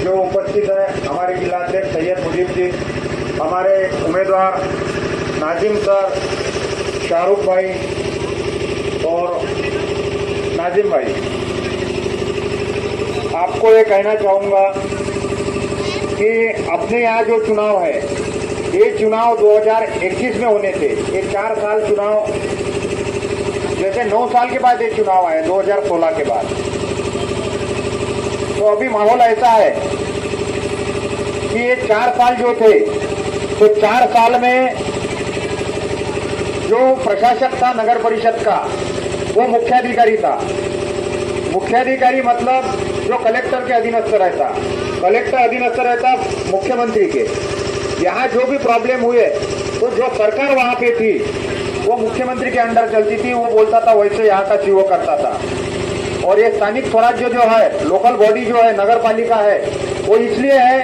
जो उपस्थित है हमारे जिलाध्यक्ष सैयद मुजीब जी, हमारे उम्मीदवार नाजिम सर, शाहरुख भाई और नाजिम भाई, आपको ये कहना चाहूँगा कि अपने यहाँ जो चुनाव है, ये चुनाव 2021 में होने थे। ये 4 साल चुनाव, जैसे 9 साल के बाद ये चुनाव आए 2016 के बाद। तो अभी माहौल ऐसा है कि ये 4 साल जो थे, तो 4 साल में जो प्रशासक था नगर परिषद का, वो मुख्याधिकारी था। मुख्याधिकारी मतलब जो कलेक्टर के अधीनस्थ रहता, कलेक्टर अधीनस्थ रहता मुख्यमंत्री के। यहाँ जो भी प्रॉब्लम हुए तो जो सरकार वहाँ पे थी वो मुख्यमंत्री के अंडर चलती थी, वो बोलता था वैसे यहाँ का सीओ करता था। और ये स्थानिक स्वराज्य जो है, लोकल बॉडी जो है, नगर पालिका है, वो इसलिए है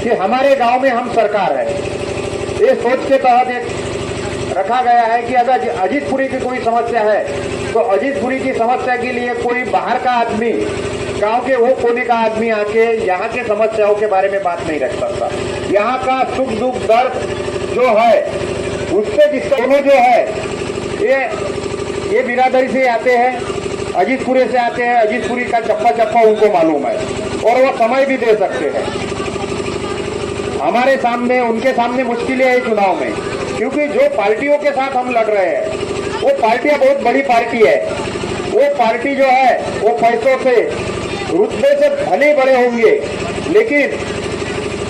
कि हमारे गांव में हम सरकार है। ये सोच के तहत एक रखा गया है कि अगर अजीतपुरी की कोई समस्या है तो अजीतपुरी की समस्या के लिए कोई बाहर का आदमी, गांव के वो कोने का आदमी आके यहाँ के समस्याओं के बारे में बात नहीं रख सकता। यहाँ का सुख दुख दर्द जो है उससे जिससे दोनों जो है ये बिरादरी से आते हैं, अजीतपुरी से आते हैं। अजीतपुरी का चप्पा चप्पा उनको मालूम है और वो समय भी दे सकते हैं। हमारे सामने, उनके सामने मुश्किलें है चुनाव में, क्योंकि जो पार्टियों के साथ हम लड़ रहे हैं वो पार्टियां बहुत बड़ी पार्टी है। वो पार्टी जो है वो पैसों से, रुतबे से भले बड़े होंगे, लेकिन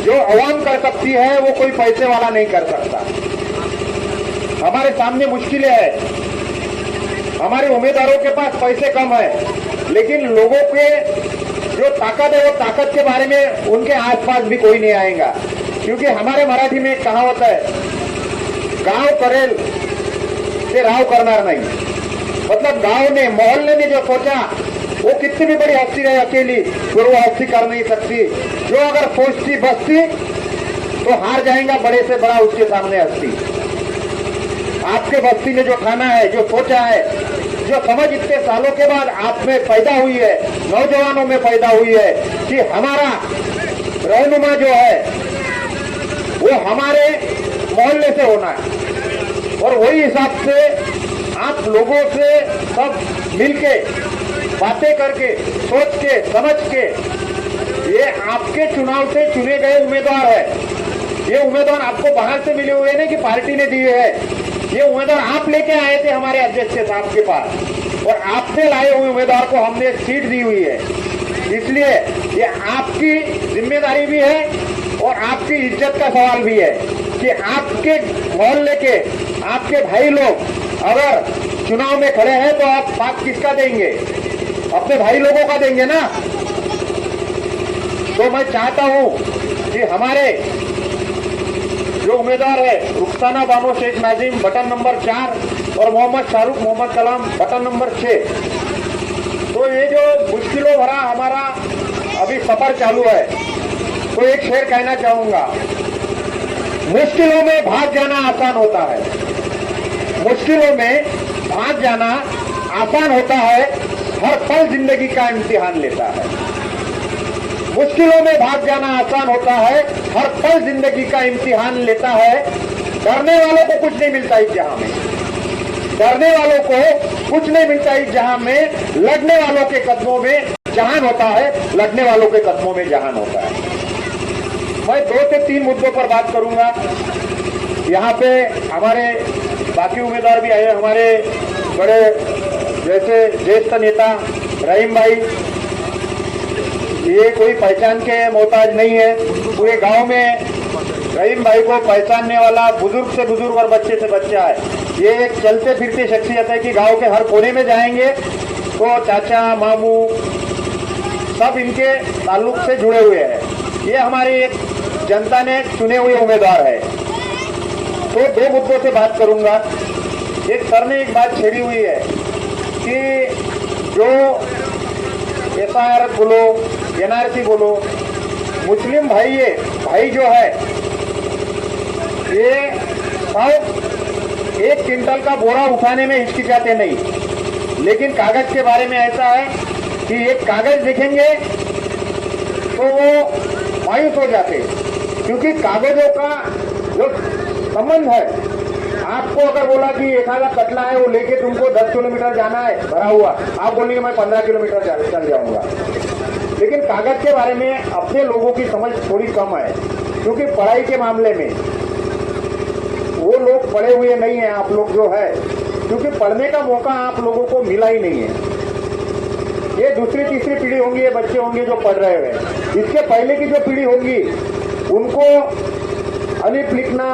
जो अवाम कर सकती है वो कोई पैसे वाला नहीं कर सकता। हमारे सामने मुश्किलें है। हमारे उम्मीदवारों के पास पैसे कम है, लेकिन लोगों के जो ताकत है वो ताकत के बारे में उनके आसपास भी कोई नहीं आएगा। क्योंकि हमारे मराठी में एक कहावत है, गांव करेल से राव करना नहीं। मतलब गांव ने, मोहल्ले ने जो सोचा वो कितनी भी बड़ी हस्ती रहे अकेली, फिर वो हस्ती कर नहीं सकती। जो अगर सोचती बसती तो हार जाएगा बड़े से बड़ा उसके सामने हस्ती। आपके बस्ती ने जो ठाना है, जो सोचा है, जो समझ इतने सालों के बाद आप में पैदा हुई है, नौजवानों में पैदा हुई है कि हमारा रहनुमा जो है वो हमारे मोहल्ले से होना है। और वही हिसाब से आप लोगों से सब मिलके, बातें करके, सोच के, समझ के, ये आपके चुनाव से चुने गए उम्मीदवार है। ये उम्मीदवार आपको बाहर से मिले हुए नहीं कि पार्टी ने दिए है। ये उम्मीदवार आप लेके आए थे हमारे अध्यक्ष साहब के पास, और आपसे लाए हुए उम्मीदवार को हमने सीट दी हुई है। इसलिए ये आपकी जिम्मेदारी भी है और आपकी इज्जत का सवाल भी है कि आपके मोहल्ले के, आपके भाई लोग अगर चुनाव में खड़े हैं तो आप साथ किसका देंगे? अपने भाई लोगों का देंगे ना। तो मैं चाहता हूं कि हमारे जो उम्मीदवार है, रुखसाना बानो शेख नाजिम बटन नंबर 4 और मोहम्मद शाहरुख मोहम्मद कलाम बटन नंबर 6, तो ये जो मुश्किलों भरा हमारा अभी सफर चालू है, तो एक शेर कहना चाहूंगा, मुश्किलों में भाग जाना आसान होता है। मुश्किलों में भाग जाना आसान होता है, हर पल जिंदगी का इम्तिहान लेता है। मुश्किलों में भाग जाना आसान होता है, हर पल जिंदगी का इम्तिहान लेता है। डरने वालों को कुछ नहीं मिलता इस जहां में, डरने वालों को कुछ नहीं मिलता इस जहां में। लड़ने वालों के कदमों में जहान होता है, लड़ने वालों के कदमों में जहान होता है। मैं 2 से 3 मुद्दों पर बात करूंगा। यहाँ पे हमारे बाकी उम्मीदवार भी आए, हमारे बड़े जैसे ज्येष्ठ नेता रहीम भाई, ये कोई पहचान के मोहताज नहीं है। पूरे गांव में रहीम भाई को पहचानने वाला बुजुर्ग से बुजुर्ग और बच्चे से बच्चा है। ये एक चलते फिरते शख्सियत है कि गांव के हर कोने में जाएंगे तो चाचा, मामू सब इनके ताल्लुक से जुड़े हुए हैं। ये हमारी एक जनता ने चुने हुए उम्मीदवार है। तो 2 मुद्दों से बात करूंगा। एक सर ने एक बात छेड़ी हुई है कि जो FIR बोलो, NRC बोलो, मुस्लिम भाई जो है ये सब 1 क्विंटल का बोरा उठाने में हिचकिचाते नहीं। लेकिन कागज के बारे में ऐसा है कि एक कागज देखेंगे तो वो मायूस हो जाते, क्योंकि कागजों का जो संबंध है, आपको अगर बोला कि एक आधा कटला है वो लेके तुमको 10 किलोमीटर जाना है भरा हुआ, आप बोलेंगे मैं 15 किलोमीटर चल जाऊंगा। लेकिन कागज के बारे में अपने लोगों की समझ थोड़ी कम है, क्योंकि पढ़ाई के मामले में वो लोग पढ़े हुए नहीं है, आप लोग जो है, क्योंकि पढ़ने का मौका आप लोगों को मिला ही नहीं है। ये दूसरी तीसरी पीढ़ी होंगी, ये बच्चे होंगे जो पढ़ रहे हैं। इसके पहले की जो पीढ़ी होगी उनको अलिफ लिखना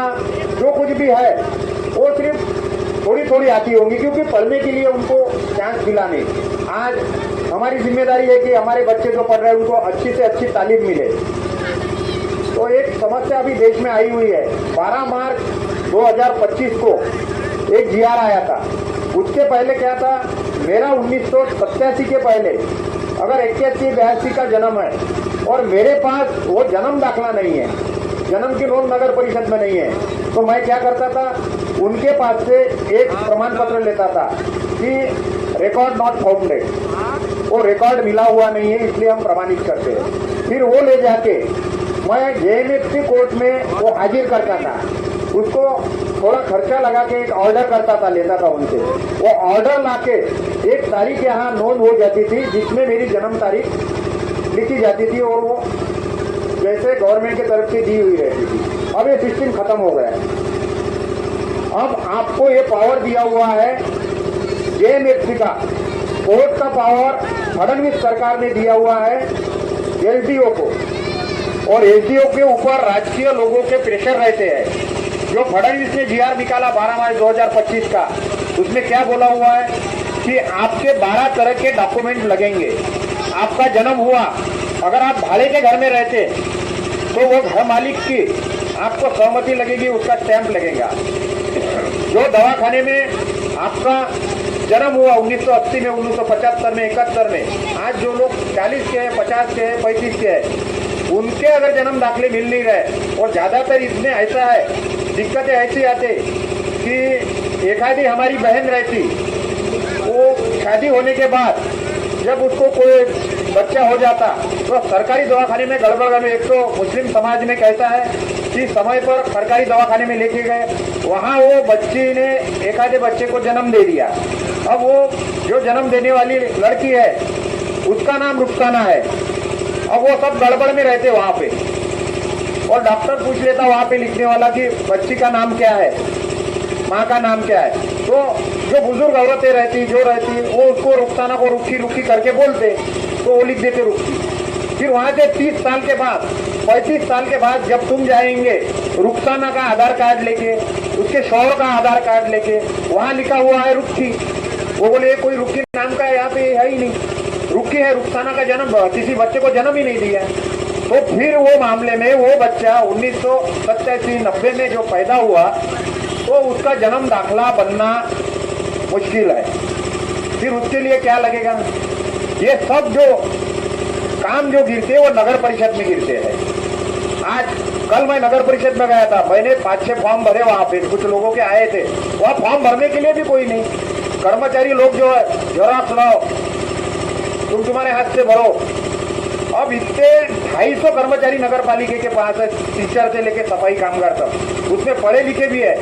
जो कुछ भी है वो सिर्फ थोड़ी थोड़ी आती होंगी, क्योंकि पढ़ने के लिए उनको चांस मिला नहीं। आज हमारी जिम्मेदारी है कि हमारे बच्चे जो पढ़ रहे हैं उनको अच्छी से अच्छी तालीम मिले। तो एक समस्या अभी देश में आई हुई है। 12 मार्च 2025 को एक जीआर आया था। उसके पहले क्या था, मेरा 1987 के पहले अगर 81-82 का जन्म है और मेरे पास वो जन्म दाखला नहीं है, जन्म की नोंद नगर परिषद में नहीं है, तो मैं क्या करता था, उनके पास से एक प्रमाण पत्र लेता था कि रिकॉर्ड नॉट फाउंडेड, वो रिकॉर्ड मिला हुआ नहीं है, इसलिए हम प्रमाणित करते हैं। फिर वो ले जाके मैं जेएमएफसी कोर्ट में वो हाजिर करता था, उसको थोड़ा खर्चा लगा के एक ऑर्डर करता था, लेता था उनसे। वो ऑर्डर लाके एक तारीख यहाँ नोंद हो जाती थी जिसमें मेरी जन्म तारीख लिखी जाती थी और वो जैसे गवर्नमेंट की तरफ से दी हुई रहती थी। अब ये सिस्टम खत्म हो गया। अब आपको ये पावर दिया हुआ है जेएमएफसी का, कोर्ट का पावर फडणवीस सरकार ने दिया हुआ है एसडीओ को, और एसडीओ के ऊपर राजकीय लोगों के प्रेशर रहते हैं। जो फडणवीस ने जीआर निकाला 12 मार्च 2025 का, उसमें क्या बोला हुआ है कि आपके 12 तरह के डॉक्यूमेंट लगेंगे। आपका जन्म हुआ, अगर आप भाड़े के घर में रहते तो वो घर मालिक की आपको सहमति लगेगी, उसका स्टैंप लगेगा। जो दवाखाने में आपका जन्म हुआ 1980 में, 1975 में, 71 में, आज जो लोग 40 के हैं, 50 के हैं, 35 के हैं, उनके अगर जन्म दाखले मिल नहीं रहे, और ज्यादातर इसमें ऐसा है, दिक्कतें ऐसी आते कि एक आधी हमारी बहन रहती, वो शादी होने के बाद जब उसको कोई बच्चा हो जाता तो सरकारी दवाखाने में गड़बड़ में, एक तो मुस्लिम समाज में कहता है कि समय पर सरकारी दवाखाने में लेके गए, वहाँ वो बच्ची ने एक आधे बच्चे को जन्म दे दिया। अब वो जो जन्म देने वाली लड़की है उसका नाम रुखसाना है। अब वो सब गड़बड़ में रहते वहाँ पे, और डॉक्टर पूछ लेता वहाँ पे लिखने वाला कि बच्ची का नाम क्या है, माँ का नाम क्या है। तो जो बुजुर्ग औरतें रहती, जो रहती, वो उसको रुखसाना को रुखी रुखी करके बोलते, तो वो लिख देते रुखी। फिर वहाँ से 30 साल के बाद, 35 साल के बाद जब तुम जाएंगे रुखसाना का आधार कार्ड लेके, उसके शौहर का आधार कार्ड लेके, वहाँ लिखा हुआ है रुखी, वो बोले कोई रुखी नाम का यहाँ पे है ही नहीं, रुखी है, रुखसाना का जन्म, किसी बच्चे को जन्म ही नहीं दिया। तो फिर वो मामले में वो बच्चा 1987-90 में जो पैदा हुआ तो उसका जन्म दाखला बनना मुश्किल है। फिर उसके लिए क्या लगेगा, ये सब जो काम जो गिरते वो नगर परिषद में गिरते हैं। आज कल मैं नगर परिषद में गया था, मैंने 5-6 फॉर्म भरे, वहां पे कुछ लोगों के आए थे, वहां फॉर्म भरने के लिए भी कोई नहीं। कर्मचारी लोग जो है, जरा सुनाओ, तुम्हारे हाथ से भरो। अब इतने 250 कर्मचारी नगर पालिका के पास है, टीचर से लेके सफाई कामगार तक, उसमें पढ़े लिखे भी है।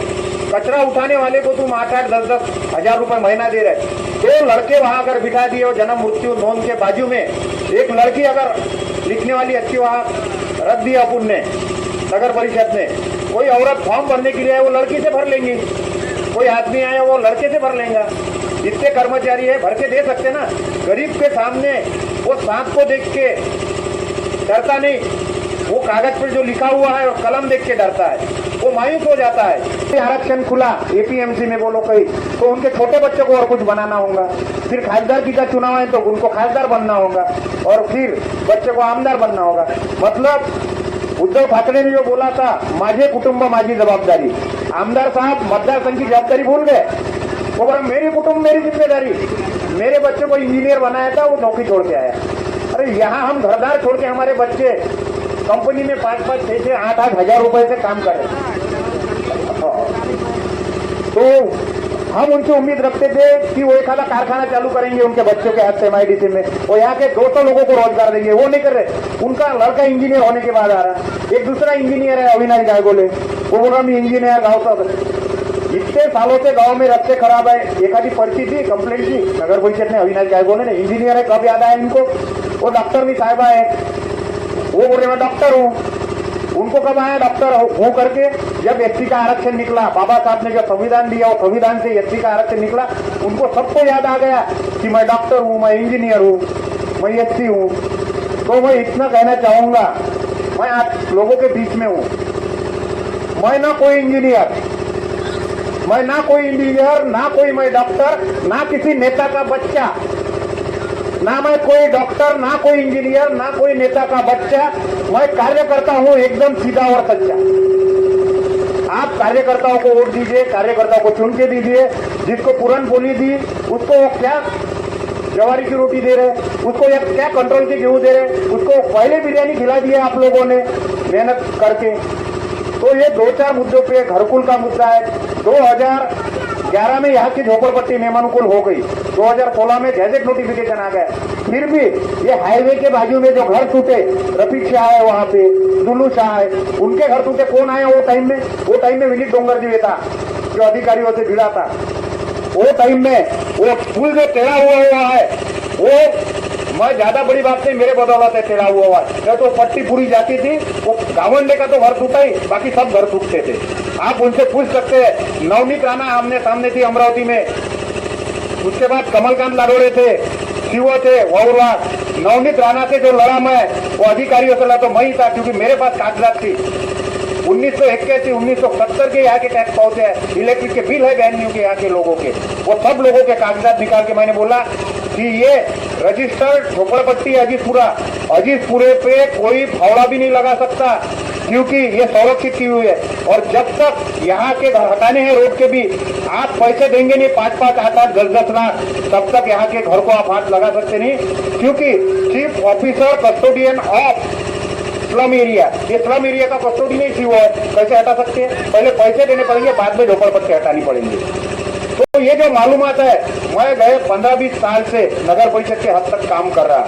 कचरा उठाने वाले को तुम 8-8, 10-10 हजार रुपए महीना दे रहे। 2 लड़के वहां अगर बिठा दिए और जन्म मृत्यु नोंद के बाजू में एक लड़की अगर लिखने वाली अच्छी वहां रख दिया अपन ने नगर परिषद ने, कोई औरत फॉर्म भरने के लिए वो लड़की से भर लेंगी, कोई आदमी आया वो लड़के से भर लेगा। इतने कर्मचारी है, भर के दे सकते ना। गरीब के सामने वो सांप को देख के डरता नहीं, वो कागज पर जो लिखा हुआ है और कलम देख के डरता है, वो मायूस हो जाता है। आरक्षण खुला एपीएमसी में बोलो कहीं, तो उनके छोटे बच्चों को और कुछ बनाना होगा, फिर खासदार का चुनाव है तो उनको खासदार बनना होगा, और फिर बच्चे को आमदार बनना होगा। मतलब उद्धव ठाकरे ने जो बोला था, माझे कुटुंब माझी जवाबदारी, आमदार साहब मतदार संघ की जवाबदारी भूल गए। वो बोला मेरी कुटुंब मेरी जिम्मेदारी, मेरे बच्चे को इंजीनियर बनाया था, वो नौकरी छोड़ के आया। अरे यहाँ हम घरदार छोड़ के हमारे बच्चे कंपनी में 5-5, 6-6, 8-8 हजार रुपए से काम कर रहे। तो हम उनसे उम्मीद रखते थे कि वो एक आधा कारखाना चालू करेंगे उनके बच्चों के हाथ से MIDC में, और यहाँ के 200 लोगों को रोजगार देंगे। वो नहीं कर रहे। उनका लड़का इंजीनियर होने के बाद आ रहा है। एक दूसरा इंजीनियर है अविनाश गायगोले, वो बोल रहा मैं इंजीनियर गाँव का। इतने सालों से गांव में रास्ते खराब है, एखादी पर्ची थी, कंप्लेंट की नगर परिषद ने, अविनाश गायगोले ने। इंजीनियर है, कब याद आया इनको? वो डॉक्टर भी साहिबा है, वो बोल रहे मैं डॉक्टर हूँ। उनको कब आया डॉक्टर हूँ करके? जब एससी का आरक्षण निकला, बाबा साहब ने जो संविधान दिया, वो संविधान से एससी का आरक्षण निकला, उनको सबको याद आ गया कि मैं डॉक्टर हूँ, मैं इंजीनियर हूँ, मैं एससी हूँ। तो मैं इतना कहना चाहूंगा, मैं आप लोगों के बीच में हूँ। मैं ना कोई इंजीनियर, ना कोई मैं डॉक्टर, ना किसी नेता का बच्चा, ना मैं कोई डॉक्टर, ना कोई इंजीनियर, ना कोई नेता का बच्चा। मैं कार्यकर्ता हूं, एकदम सीधा और सच्चा। आप कार्यकर्ताओं को वोट दीजिए, कार्यकर्ताओं को चुन के दीजिए। जिसको पूरन पोली दी उसको क्या जवारी की रोटी दे रहे, उसको या क्या कंट्रोल के गेहूं दे रहे, उसको पहले बिरयानी खिला दिया आप लोगों ने मेहनत करके। तो ये 2-4 मुद्दों पे घरकुल का मुद्दा है। 2011 में यहाँ की झोपड़पट्टी नियमानुकूल हो गई, 2016 में गैजेट नोटिफिकेशन आ गया। फिर भी ये हाईवे के बाजू में जो घर टूटे, रफीक शाह है वहां पे, दुल्लू शाह है, उनके घर टूटे। कौन आया वो टाइम में? वो टाइम में विनीत डोंगरजी था जो अधिकारियों से भिड़ा था। वो टाइम में वो पुल जो टेढ़ा हुआ है, वो मैं ज्यादा बड़ी बात नहीं, मेरे बदौलत है टेढ़ा हुआ है। तो पट्टी पूरी जाती थी, वो गावंडे का तो घर टूटा ही, बाकी सब घर टूटते थे। आप उनसे पूछ सकते हैं। नवनीत राणा आमने सामने थी अमरावती में, उसके बाद कमलकांत लाडोड़े थे, शिवो थे, वहुरवा। नवनीत राणा से जो लड़ा मैं, वो अधिकारियों से लड़ा तो मैं ही था, क्योंकि मेरे पास कागजात थी। 1981 1970 के यहाँ के टैक्स पहुंचे हैं, इलेक्ट्रिक के बिल है बहनियों के यहाँ के लोगों के, वो सब लोगों के कागजात निकाल के मैंने बोला कि ये रजिस्टर्ड झोपड़पट्टी अजीजपुरे पे कोई फावड़ा भी नहीं लगा सकता, क्योंकि ये संरक्षित की हुई है। और जब तक यहाँ के घर हटाने हैं रोड के भी, आप पैसे देंगे नहीं 5-5 8-8 10-10 लाख, तब तक यहाँ के घर को आप हाथ लगा सकते नहीं, क्योंकि chief officer custodian of slum area, ये स्लम एरिया का कस्टोडी नहीं थी, वो कैसे हटा सकते हैं? पहले पैसे देने पड़ेंगे, बाद में झोपड़पट्टी हटानी पड़ेंगे। तो ये जो मालूमात है, मैं गए 15-20 साल से नगर परिषद के हद तक काम कर रहा,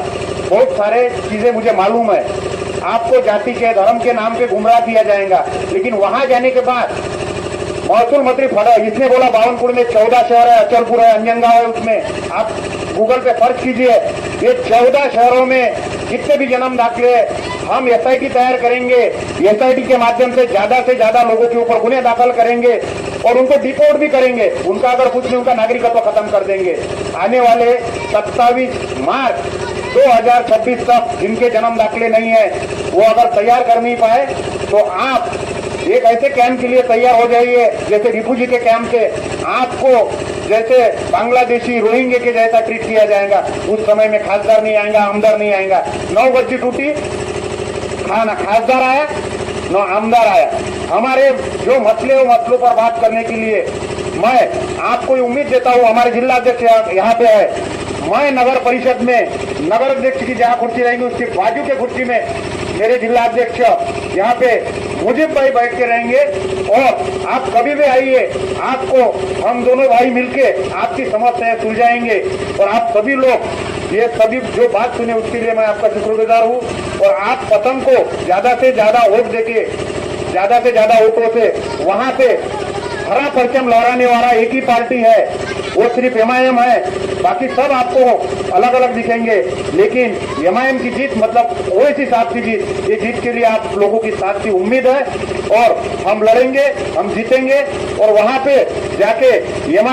बहुत सारे चीजें मुझे मालूम है। आपको जाति के धर्म के नाम पे गुमराह किया जाएगा, लेकिन वहां जाने के बाद महसूल मंत्री फड़ा, इसने बोला बावनपुर में 14 शहर है, अचलपुर है, अंजनगांव है, उसमें आप गूगल पे सर्च कीजिए। ये 14 शहरों में जितने भी जन्म दाखिले हम SIT तैयार करेंगे, SIT के माध्यम से ज्यादा लोगों के ऊपर गुने दाखिल करेंगे और उनको डिपोर्ट भी करेंगे। उनका अगर कुछ नहीं, उनका नागरिकत्व खत्म कर देंगे। आने वाले 27 मार्च 2026 तक जिनके जन्म दाखिले नहीं है, वो अगर तैयार कर नहीं पाए तो आप एक ऐसे कैंप के लिए तैयार हो जाइए, जैसे रिफुजी के कैंप से आपको जैसे बांग्लादेशी रोहिंग्या के जैसा ट्रीट किया जाएगा। उस समय में खासदार नहीं आएगा, आमदार नहीं आएगा। 9 बच्ची टूटी, खाना खासदार आया, न आमदार आया। हमारे जो मसले, वो मसलों पर बात करने के लिए मैं आपको उम्मीद देता हूँ। हमारे जिला अध्यक्ष यहाँ पे है, मैं नगर परिषद में नगर अध्यक्ष की जहाँ कुर्सी रहेंगी, उसके बाजू के कुर्सी में मेरे जिला अध्यक्ष यहाँ पे मुजीब भाई बैठ के रहेंगे। और आप कभी भी आइए, आपको हम दोनों भाई मिलके आपकी समस्याएं सुलझाएंगे। और आप सभी लोग ये सभी जो बात सुने, उसके लिए मैं आपका शुक्रगुजार हूँ। और आप पतंग को ज्यादा से ज्यादा वोट देके, ज्यादा से ज्यादा वोटों से वहां से हरा परचम लहराने वाला एक ही पार्टी है, वो सिर्फ MIM है। बाकी सब आपको अलग अलग दिखेंगे, लेकिन MIM की जीत मतलब ओवैसी साहब की जीत, ये जीत के लिए आप लोगों की साथ की उम्मीद है। और हम लड़ेंगे, हम जीतेंगे और वहां पे जाके MIM